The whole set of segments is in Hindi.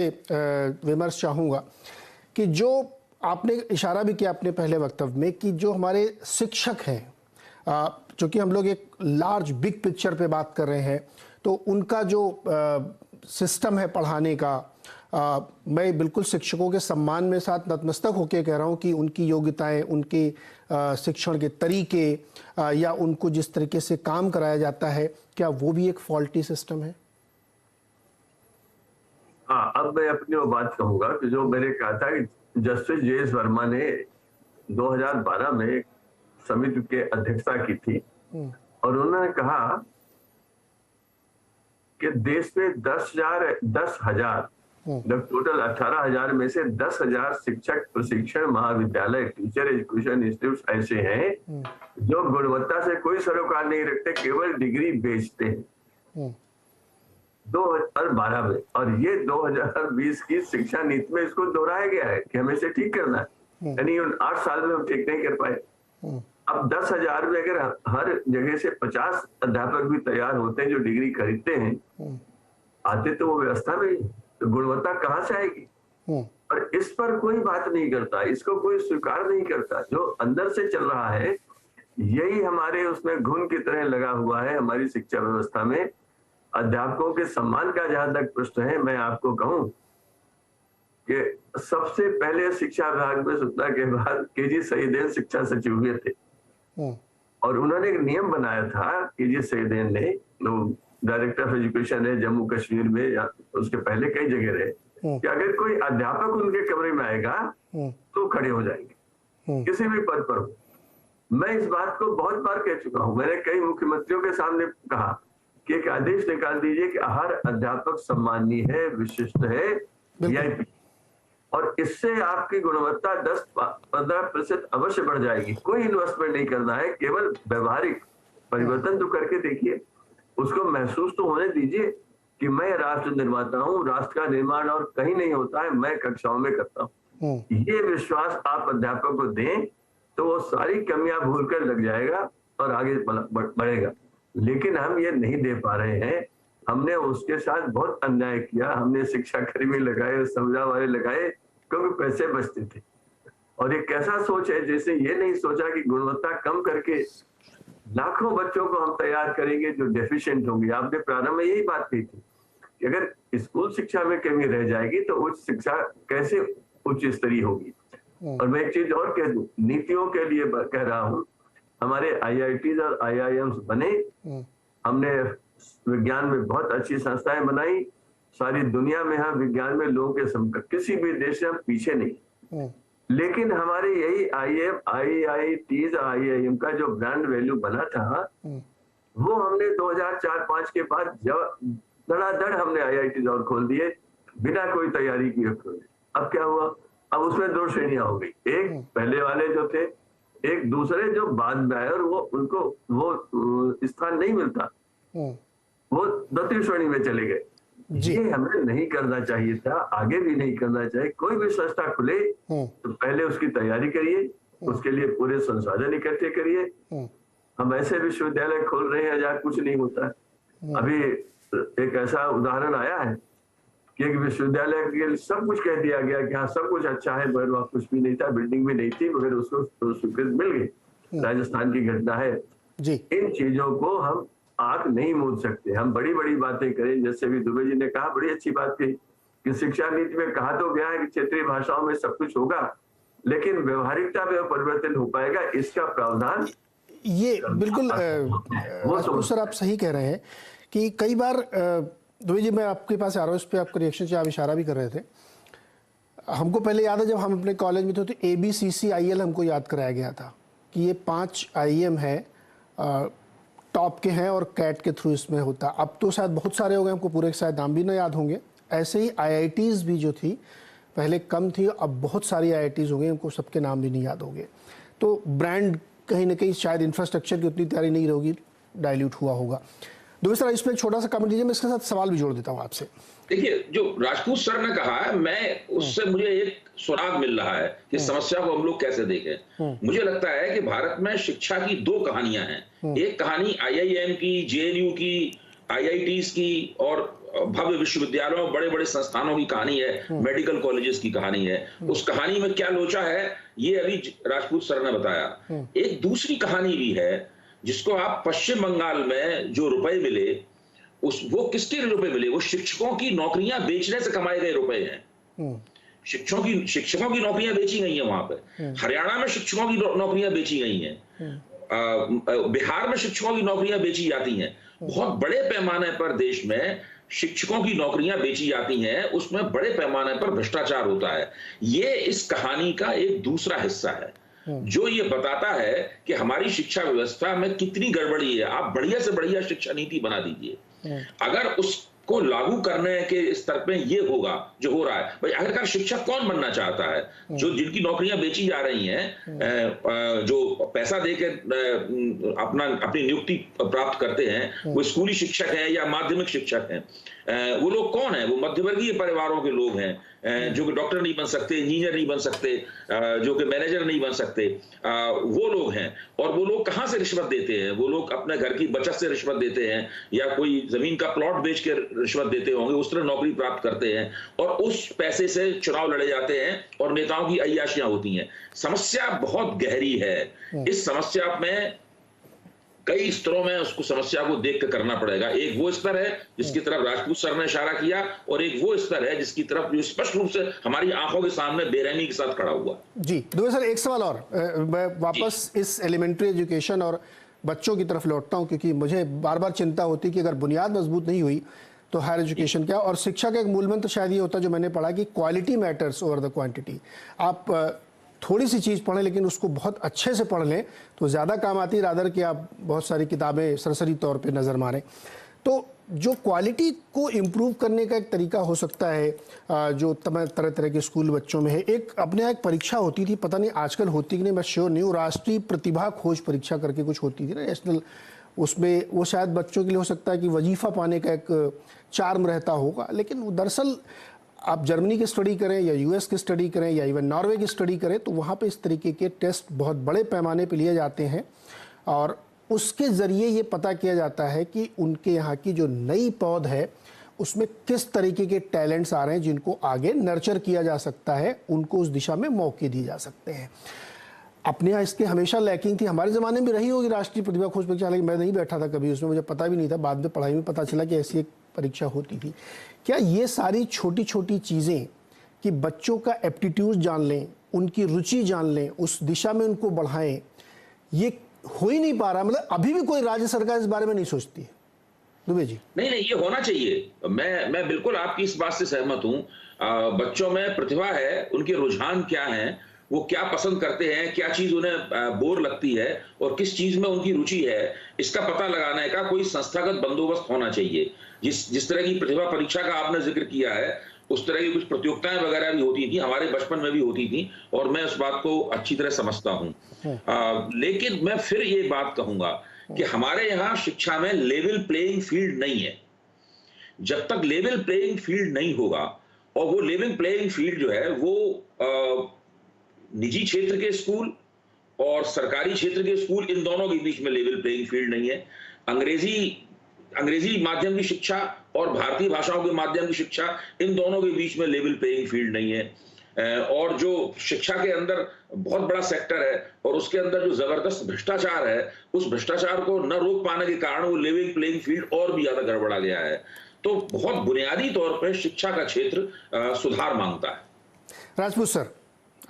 विमर्श चाहूँगा कि जो आपने इशारा भी किया अपने पहले वक्तव्य में कि जो हमारे शिक्षक हैं, चूँकि हम लोग एक लार्ज बिग पिक्चर पे बात कर रहे हैं, तो उनका जो सिस्टम है पढ़ाने का, मैं बिल्कुल शिक्षकों के सम्मान में साथ नतमस्तक होकर कह रहा हूँ कि उनकी योग्यताएं, उनके शिक्षण के तरीके या उनको जिस तरीके से काम कराया जाता है, क्या वो भी एक फॉल्टी सिस्टम है? हाँ, अब मैं अपनी वो बात कहूंगा कि जो मैंने कहा था कि जस्टिस जे.एस. वर्मा ने 2012 में एक समिति के अध्यक्षता की थी और उन्होंने कहा कि देश में 10,000 जब टोटल 18,000 में से 10,000 शिक्षक प्रशिक्षण महाविद्यालय टीचर एजुकेशन इंस्टीट्यूट ऐसे हैं जो गुणवत्ता से कोई सरोकार नहीं रखते, केवल डिग्री बेचते हैं 2012 में। और ये 2020 की शिक्षा नीति में इसको दोहराया गया है कि हमें इसे ठीक करना है, यानी 8 साल में हम ठीक नहीं कर पाए। अब 10,000 में अगर हर जगह से 50 अध्यापक भी तैयार होते हैं जो डिग्री खरीदते हैं, आते तो वो व्यवस्था में, तो गुणवत्ता कहाँ से आएगी? और इस पर कोई बात नहीं करता, इसको कोई स्वीकार नहीं करता। जो अंदर से चल रहा है यही हमारे उसमें घुन की तरह लगा हुआ है हमारी शिक्षा व्यवस्था में। अध्यापकों के सम्मान का जहां तक प्रश्न है, मैं आपको कहूं कि सबसे पहले शिक्षा विभाग में सुतना के बाद केजी सईदेन शिक्षा सचिव हुए थे और उन्होंने एक नियम बनाया था, केजी सईदेन ने, डायरेक्टर ऑफ एजुकेशन है जम्मू कश्मीर में या उसके पहले कई जगह रहे, कि अगर कोई अध्यापक उनके कमरे में आएगा तो खड़े हो जाएंगे किसी भी पद पर हो। मैं इस बात को बहुत बार कह चुका हूं, मैंने कई मुख्यमंत्रियों के सामने कहा कि एक आदेश निकाल दीजिए कि हर अध्यापक सम्मानीय है, विशिष्ट है, वीआईपी, और इससे आपकी गुणवत्ता 10-15% अवश्य बढ़ जाएगी। कोई इन्वेस्टमेंट नहीं करना है, केवल व्यवहारिक परिवर्तन तो करके देखिए, उसको महसूस तो होने दीजिए कि मैं राष्ट्र निर्माता हूँ, राष्ट्र का निर्माण और कहीं नहीं होता है, मैं कक्षाओं में करता हूँ। ये विश्वास आप अध्यापक को दें तो वो सारी कमियां भूलकर लग जाएगा और आगे बढ़ेगा। लेकिन हम ये नहीं दे पा रहे हैं। हमने उसके साथ बहुत अन्याय किया, हमने शिक्षा कर्मी लगाए, संविदा वाले लगाए, क्योंकि पैसे बचते थे। और ये कैसा सोच है, जैसे ये नहीं सोचा कि गुणवत्ता कम करके लाखों बच्चों को हम तैयार करेंगे जो डेफिशिएंट होंगे। आपने प्रारंभ में यही बात कही थी कि अगर स्कूल शिक्षा में कमी रह जाएगी तो उच्च शिक्षा कैसे उच्च स्तरीय होगी। और मैं एक चीज और कह दूं, नीतियों के लिए कह रहा हूं, हमारे आईआईटीज और आईआईएम्स बने, हमने विज्ञान में बहुत अच्छी संस्थाएं बनाई, सारी दुनिया में हम विज्ञान में लोगों के समकक्ष, किसी भी देश से हम पीछे नहीं। लेकिन हमारे यही आईआईटीज और आईआईएम का जो ब्रांड वैल्यू बना था, वो हमने 2004-05 के बाद धड़ाधड़ हमने आईआईटीज और खोल दिए बिना कोई तैयारी किए। अब क्या हुआ? अब उसमें 2 श्रेणियां हो गई, एक पहले वाले जो थे, एक दूसरे जो बाद में आए और वो उनको वो स्थान नहीं मिलता, वो 2री श्रेणी में चले गए। ये हमें नहीं करना चाहिए था, आगे भी नहीं करना चाहिए। कोई भी संस्था खुले तो पहले उसकी तैयारी करिए, उसके लिए पूरे संसाधन इकट्ठे करिए। हम ऐसे विश्वविद्यालय खोल रहे हैं जहाँ कुछ नहीं होता है। अभी एक ऐसा उदाहरण आया है कि एक विश्वविद्यालय के लिए सब कुछ कह दिया गया कि हाँ सब कुछ अच्छा है, मगर वहाँ कुछ भी नहीं था, बिल्डिंग भी नहीं थी, मगर उसको स्वीकृति मिल गई। राजस्थान की घटना है जी। इन चीजों को हम आंख नहीं मूंद सकते। हम बड़ी बड़ी बातें करें, जैसे भी दुबे जी ने कहा, बड़ी अच्छी बात कही कि शिक्षा नीति में कहा तो गया है कि क्षेत्रीय भाषाओं में सब कुछ होगा, लेकिन व्यवहारिकता में परिवर्तन हो पाएगा, इसका प्रावधान ये बिल्कुल वो सर आप सही कह रहे हैं कि कई बार दुबे जी मैं आपके पास आ रहा हूँ, इस पर आपका रिएक्शन से आप इशारा भी कर रहे थे। हमको पहले याद है जब हम अपने कॉलेज में थे तो ABCCIL हमको याद कराया गया था कि ये 5 IEM है, टॉप के हैं और कैट के थ्रू इसमें होता। अब तो शायद बहुत सारे हो गए, हमको पूरे शायद नाम भी ना याद होंगे। ऐसे ही IITs भी जो थी पहले कम थी, अब बहुत सारी IITs हो गई, हमको सबके नाम भी नहीं याद होंगे। तो ब्रांड कहीं ना कहीं शायद इंफ्रास्ट्रक्चर की उतनी तैयारी नहीं होगी, डाइल्यूट हुआ होगा। दूसरा इसमें एक छोटा सा कमेंट दीजिए, मैं इसके साथ सवाल भी जोड़ देता हूँ आपसे। देखिए, जो राजपूत सर ने कहा है, मैं उससे मुझे एक सुराग मिल रहा है कि समस्या को हम लोग कैसे देखें। मुझे लगता है कि भारत में शिक्षा की 2 कहानियां हैं। एक कहानी IIM की, JNU की, IITs की और भव्य विश्वविद्यालयों, बड़े बड़े संस्थानों की कहानी है, मेडिकल कॉलेजेस की कहानी है। उस कहानी में क्या लोचा है ये अभी राजपूत सर ने बताया। एक दूसरी कहानी भी है जिसको आप पश्चिम बंगाल में जो रुपए मिले वो किसके रुपए मिले? वो शिक्षकों की नौकरियां बेचने से कमाए गए रुपए हैं। शिक्षकों की नौकरियां बेची गई हैं वहां पे। हरियाणा में शिक्षकों की नौकरियां बेची गई हैं। बिहार में शिक्षकों की नौकरियां बेची जाती हैं। बहुत बड़े पैमाने पर देश में शिक्षकों की नौकरियां बेची जाती हैं, उसमें बड़े पैमाने पर भ्रष्टाचार होता है। ये इस कहानी का एक दूसरा हिस्सा है जो ये बताता है कि हमारी शिक्षा व्यवस्था में कितनी गड़बड़ी है। आप बढ़िया से बढ़िया शिक्षा नीति बना दीजिए, अगर उसको लागू करने के स्तर पे ये होगा जो हो रहा है। भाई आखिरकार शिक्षक कौन बनना चाहता है? जो जिनकी नौकरियां बेची जा रही हैं, जो पैसा देके अपनी नियुक्ति प्राप्त करते हैं, वो स्कूली शिक्षक हैं या माध्यमिक शिक्षक हैं। वो लोग कौन है? वो मध्यवर्गीय परिवारों के लोग हैं जो कि डॉक्टर नहीं बन सकते, इंजीनियर नहीं बन सकते, जो कि मैनेजर नहीं बन सकते, वो लोग हैं। और वो लोग कहां से रिश्वत देते हैं? वो लोग अपने घर की बचत से रिश्वत देते हैं या कोई जमीन का प्लॉट बेच के रिश्वत देते होंगे, उस तरह नौकरी प्राप्त करते हैं और उस पैसे से चुनाव लड़े जाते हैं और नेताओं की अय्याशियां होती हैं। समस्या बहुत गहरी है। इस समस्या में कई स्तरों में उसको समस्या को देख कर करना पड़ेगा। एक वो स्तर है जिसकी तरफ राजपूत सर ने इशारा किया और एक वो स्तर है जिसकी तरफ जो स्पष्ट रूप से हमारी आंखों के सामने बेरहमी के साथ खड़ा हुआ। जी दुबे सर, एक सवाल और मैं वापस इस एलिमेंट्री एजुकेशन और बच्चों की तरफ लौटता हूं, क्योंकि मुझे बार बार चिंता होती है कि अगर बुनियाद मजबूत नहीं हुई तो हायर एजुकेशन क्या। और शिक्षा का एक मूल मंत्र शायद ये होता है जो मैंने पढ़ा कि quality matters over the quantity. आप थोड़ी सी चीज़ पढ़ें लेकिन उसको बहुत अच्छे से पढ़ लें तो ज़्यादा काम आती है, रादर कि आप बहुत सारी किताबें सरसरी तौर पे नज़र मारें। तो जो क्वालिटी को इम्प्रूव करने का एक तरीका हो सकता है, जो तरह तरह के स्कूल बच्चों में है। एक अपने यहाँ एक परीक्षा होती थी, पता नहीं आजकल होती कि नहीं, मैं श्योर नहीं हूँ, राष्ट्रीय प्रतिभा खोज परीक्षा करके कुछ होती थी ना, नेशनल। उसमें वो शायद बच्चों के लिए हो सकता है कि वजीफ़ा पाने का एक चार्म रहता होगा, लेकिन दरअसल आप जर्मनी की स्टडी करें या यूएस की स्टडी करें या इवन नॉर्वे की स्टडी करें तो वहाँ पे इस तरीके के टेस्ट बहुत बड़े पैमाने पे लिए जाते हैं और उसके ज़रिए ये पता किया जाता है कि उनके यहाँ की जो नई पौध है उसमें किस तरीके के टैलेंट्स आ रहे हैं जिनको आगे नर्चर किया जा सकता है, उनको उस दिशा में मौके दिए जा सकते हैं। अपने यहाँ इसकी हमेशा लैकिंग थी, हमारे ज़माने में रही होगी राष्ट्रीय प्रतिभा खोज परीक्षा, लेकिन मैं नहीं बैठा था कभी उसमें, मुझे पता भी नहीं था। बाद में पढ़ाई में पता चला कि ऐसी एक परीक्षा होती थी। क्या ये सारी छोटी छोटी चीज़ें कि बच्चों का एप्टीट्यूड जान लें, उनकी रुचि जान लें, उस दिशा में उनको बढ़ाएं, ये हो ही नहीं पा रहा? मतलब अभी भी कोई राज्य सरकार इस बारे में नहीं सोचती है? दुबे जी। नहीं, ये होना चाहिए। मैं बिल्कुल आपकी इस बात से सहमत हूं। बच्चों में प्रतिभा है, उनके रुझान क्या हैं, वो क्या पसंद करते हैं, क्या चीज उन्हें बोर लगती है और किस चीज में उनकी रुचि है, इसका पता लगाने का कोई संस्थागत बंदोबस्त होना चाहिए। जिस तरह की प्रतिभा परीक्षा का आपने जिक्र किया है, उस तरह की कुछ प्रतियोगिताएं वगैरह भी होती थी, हमारे बचपन में भी होती थी और मैं उस बात को अच्छी तरह समझता हूं। लेकिन मैं फिर ये बात कहूंगा कि हमारे यहाँ शिक्षा में लेवल प्लेइंग फील्ड नहीं है। जब तक लेवल प्लेइंग फील्ड नहीं होगा, और वो लेवल प्लेइंग फील्ड जो है वो निजी क्षेत्र के स्कूल और सरकारी क्षेत्र के स्कूल, इन दोनों के बीच में लेवल प्लेइंग फील्ड नहीं है। अंग्रेजी माध्यम की शिक्षा और भारतीय भाषाओं के माध्यम की शिक्षा, इन दोनों के बीच में लेवल प्लेइंग फील्ड नहीं है। और जो शिक्षा के अंदर बहुत बड़ा सेक्टर है और उसके अंदर जो जबरदस्त भ्रष्टाचार है, उस भ्रष्टाचार को न रोक पाने के कारण वो लेवल प्लेइंग फील्ड और भी ज्यादा गड़बड़ा गया है। तो बहुत बुनियादी तौर पर शिक्षा का क्षेत्र सुधार मांगता है। राजपूत सर,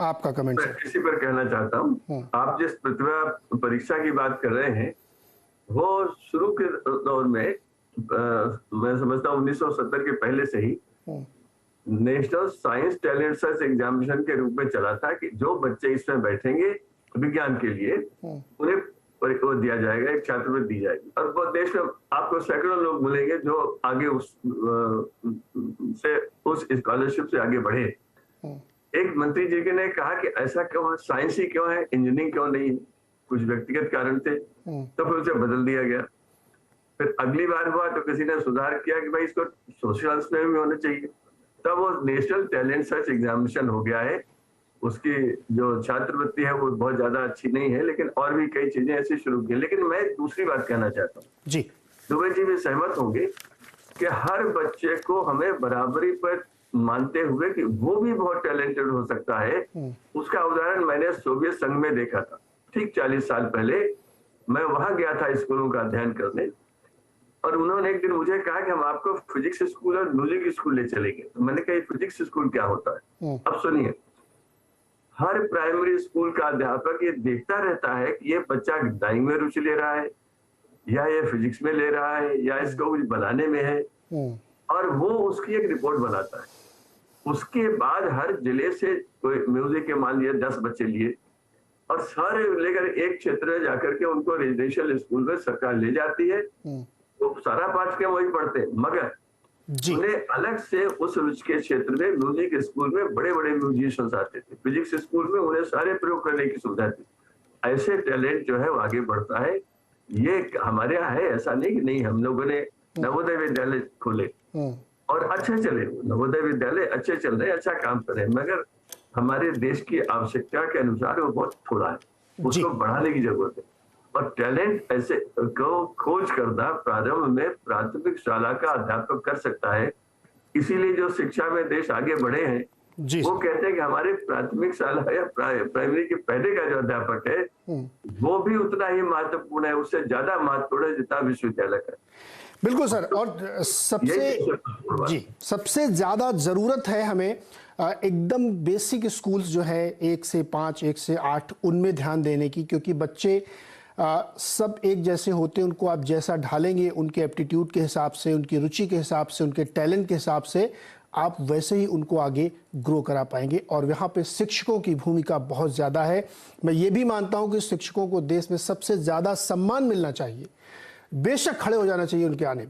आपका कमेंट। मैं इसी पर कहना चाहता हूँ, आप जिस प्रतिभा परीक्षा की बात कर रहे हैं वो शुरू के दौर में मैं समझता हूँ 1970 के पहले से ही national science talent search examination के रूप में चला था कि जो बच्चे इसमें बैठेंगे विज्ञान के लिए उन्हें वो दिया जाएगा, एक छात्रवृत्ति दी जाएगी। और वो देश में आपको सैकड़ों लोग मिलेंगे जो आगे उस स्कॉलरशिप से आगे बढ़े। एक मंत्री जी ने कहा कि ऐसा क्यों है, साइंस ही क्यों है, इंजीनियरिंग क्यों नहीं है? कुछ व्यक्तिगत कारण थे, तो फिर उसे बदल दिया गया। फिर अगली बार हुआ तो किसी ने सुधार किया कि भाई इसको सोशल साइंस में भी होना चाहिए। तब वो नेशनल टैलेंट सर्च एग्जामिनेशन हो गया है। उसकी जो छात्रवृत्ति है वो बहुत ज्यादा अच्छी नहीं है, लेकिन और भी कई चीजें ऐसी शुरू की। लेकिन मैं दूसरी बात कहना चाहता हूँ जी, दुबे जी भी सहमत होंगे कि हर बच्चे को हमें बराबरी पर मानते हुए कि वो भी बहुत टैलेंटेड हो सकता है। उसका उदाहरण मैंने सोवियत संघ में देखा था। ठीक 40 साल पहले मैं वहां गया था स्कूलों का अध्ययन करने, और उन्होंने एक दिन मुझे कहा कि हम आपको फिजिक्स स्कूल और म्यूजिक स्कूल ले चलेंगे। तो मैंने कहा फिजिक्स स्कूल क्या होता है? अब सुनिए, हर प्राइमरी स्कूल का अध्यापक ये देखता रहता है कि ये बच्चा ड्राइंग में रुचि ले रहा है, या ये फिजिक्स में ले रहा है, या इसको कुछ बनाने में है, और वो उसकी एक रिपोर्ट बनाता है। उसके बाद हर जिले से कोई म्यूजिक के मान लिया 10 बच्चे लिए, और सारे लेकर एक क्षेत्र में जाकर के उनको रेजिडेंशियल स्कूल में सरकार ले जाती है। तो सारा पाठ्यक्रम वही पढ़ते हैं, मगर उन्हें अलग से उस रुचि के क्षेत्र में म्यूजिक स्कूल में बड़े बड़े म्यूजिशियंस आते थे। फिजिक्स स्कूल में उन्हें सारे प्रयोग करने की सुविधा थी। ऐसे टैलेंट जो है वो आगे बढ़ता है। ये हमारे यहाँ है, ऐसा नहीं कि नहीं। हम लोगों ने नवोदय विद्यालय खोले और अच्छे चले, नवोदय विद्यालय अच्छे चल रहे, अच्छा काम कर रहे हैं, मगर हमारे देश की आवश्यकता के अनुसार वो बहुत थोड़ा है, उसको बढ़ाने की जरूरत है। और टैलेंट ऐसे को खोज करना प्रारंभ में प्राथमिक शाला का अध्यापक कर सकता है। इसीलिए जो शिक्षा में देश आगे बढ़े हैं वो कहते हैं कि हमारे प्राथमिक शाला या प्राइमरी के पहले का जो अध्यापक है वो भी उतना ही महत्वपूर्ण है, उससे ज्यादा महत्वपूर्ण है जितना विश्वविद्यालय का। बिल्कुल सर। और सबसे ज्यादा जरूरत है हमें एकदम बेसिक स्कूल्स जो है 1 से 5, 1 से 8 उनमें ध्यान देने की, क्योंकि बच्चे सब एक जैसे होते हैं। उनको आप जैसा ढालेंगे उनके एप्टीट्यूड के हिसाब से, उनकी रुचि के हिसाब से, उनके टैलेंट के हिसाब से आप वैसे ही उनको आगे ग्रो करा पाएंगे। और यहाँ पे शिक्षकों की भूमिका बहुत ज़्यादा है। मैं ये भी मानता हूँ कि शिक्षकों को देश में सबसे ज़्यादा सम्मान मिलना चाहिए, बेशक खड़े हो जाना चाहिए उनके आने।